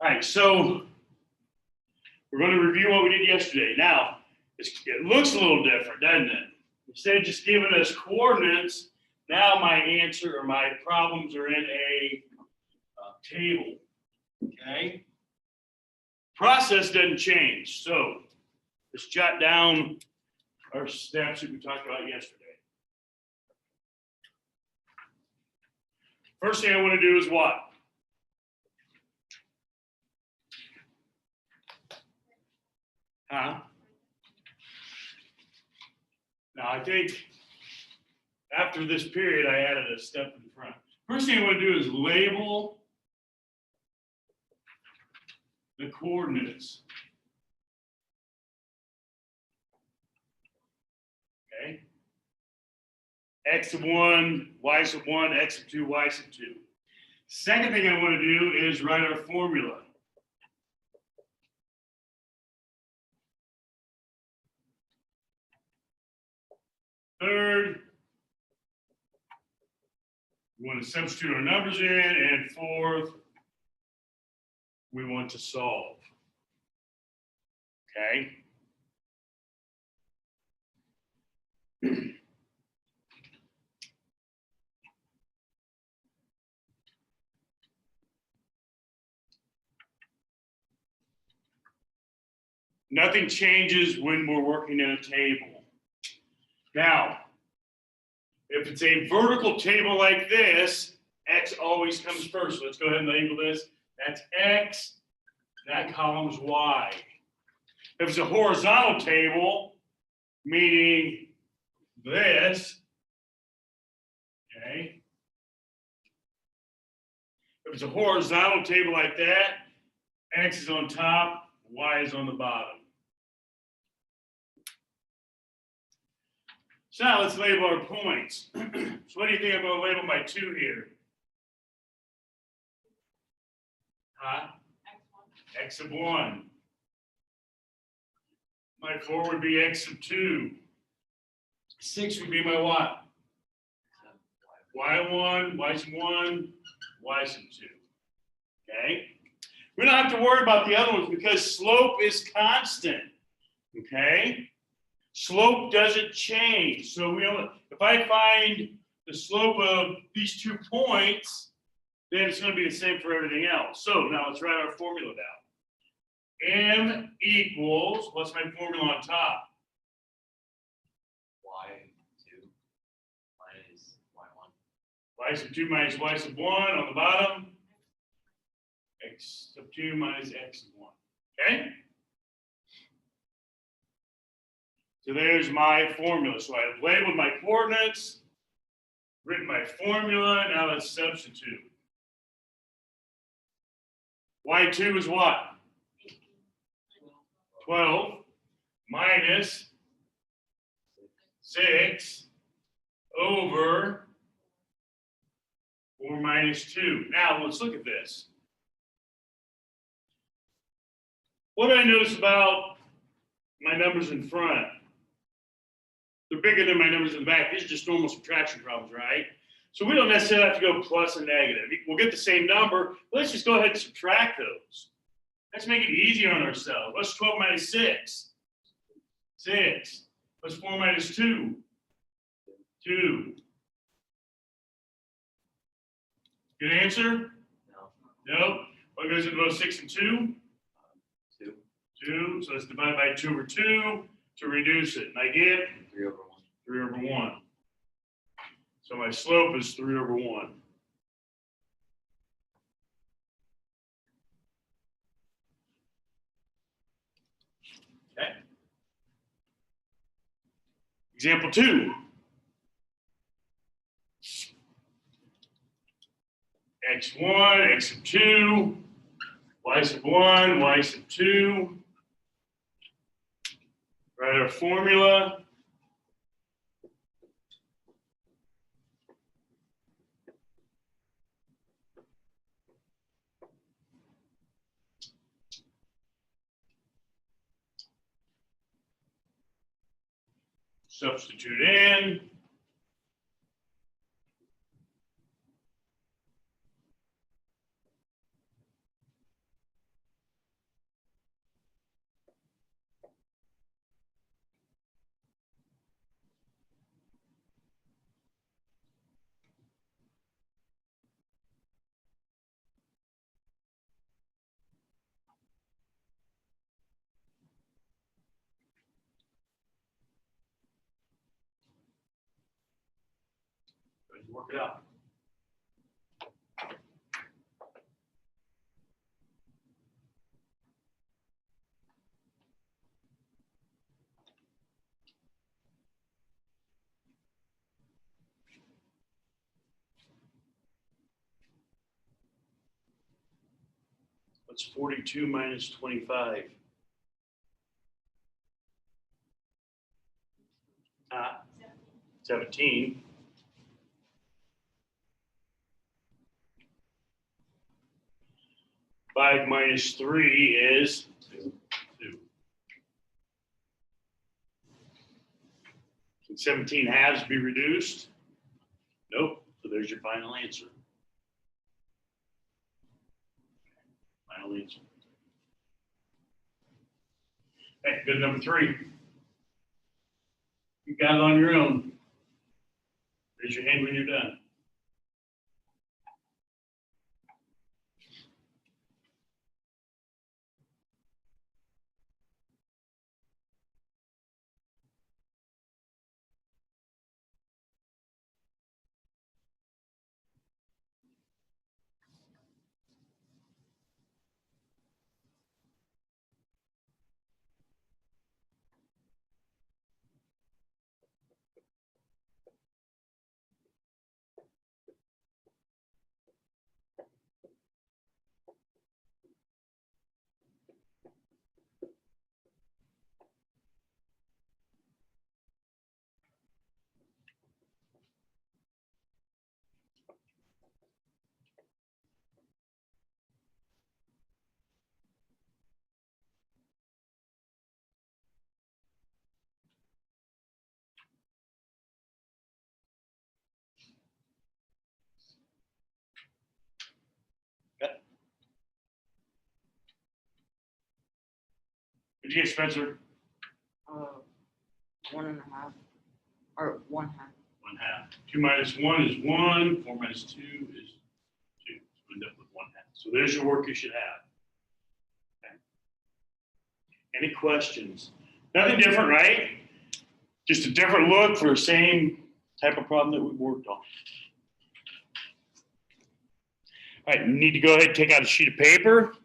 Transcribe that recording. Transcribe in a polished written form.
All right, so we're going to review what we did yesterday. Now, it looks a little different, doesn't it? Instead of just giving us coordinates, now my answer or my problems are in a table. Okay? Process doesn't change. So let's jot down our steps that we talked about yesterday. First thing I want to do is what? Huh? Now, I think after this period, I added a step in front. First thing I want to do is label the coordinates. Okay? X of 1, y sub 1, x of 2, y sub 2. Second thing I want to do is write our formula. Third, we want to substitute our numbers in. And fourth, we want to solve. Okay? Nothing changes when we're working in a table. Now, if it's a vertical table like this, X always comes first. So let's go ahead and label this. That's X, that column's Y. If it's a horizontal table, meaning this, okay? If it's a horizontal table like that, X is on top, Y is on the bottom. So now let's label our points. So what do you think I'm going to label my 2 here? Huh? X of 1. My 4 would be X of 2. 6 would be my what? Y1, Y sub 1, Y sub 2. Okay? We don't have to worry about the other ones because slope is constant. Okay? Slope doesn't change. So if I find the slope of these 2 points, then it's going to be the same for everything else. So now let's write our formula down. M equals, what's my formula on top? Y2 minus Y1. Y sub 2 minus Y sub 1 on the bottom. X sub 2 minus X sub 1. Okay? So there's my formula. So I've labeled my coordinates, written my formula. Now let's substitute. Y2 is what? 12 minus 6 over 4 minus 2. Now let's look at this. What do I notice about my numbers in front? They're bigger than my numbers in the back. These are just normal subtraction problems, right? So we don't necessarily have to go plus and negative. We'll get the same number. Let's just go ahead and subtract those. Let's make it easier on ourselves. What's 12 minus 6? 6. What's 4 minus 2? 2. Good answer? No. Nope. What goes into both 6 and 2? 2. 2. So let's divide by 2 over 2 to reduce it. And I get 3 over 1. 3 over 1. So my slope is 3 over 1. Okay. Example 2. X1, X sub 2, Y sub 1, Y sub 2. Write our formula. Substitute in. Let's work it out. What's 42 minus 25? 17. Five minus 3 is 2. Can 17 halves be reduced? Nope. So there's your final answer. Final answer. Hey, good number 3. You got it on your own. Raise your hand when you're done. What'd you get, Spencer? 1.5 or 1/2. 1/2. 2 minus 1 is 1. 4 minus 2 is 2. So we end up with 1/2. So there's your work you should have. Okay. Any questions? Nothing different, right? Just a different look for the same type of problem that we worked on. All right, you need to go ahead and take out a sheet of paper.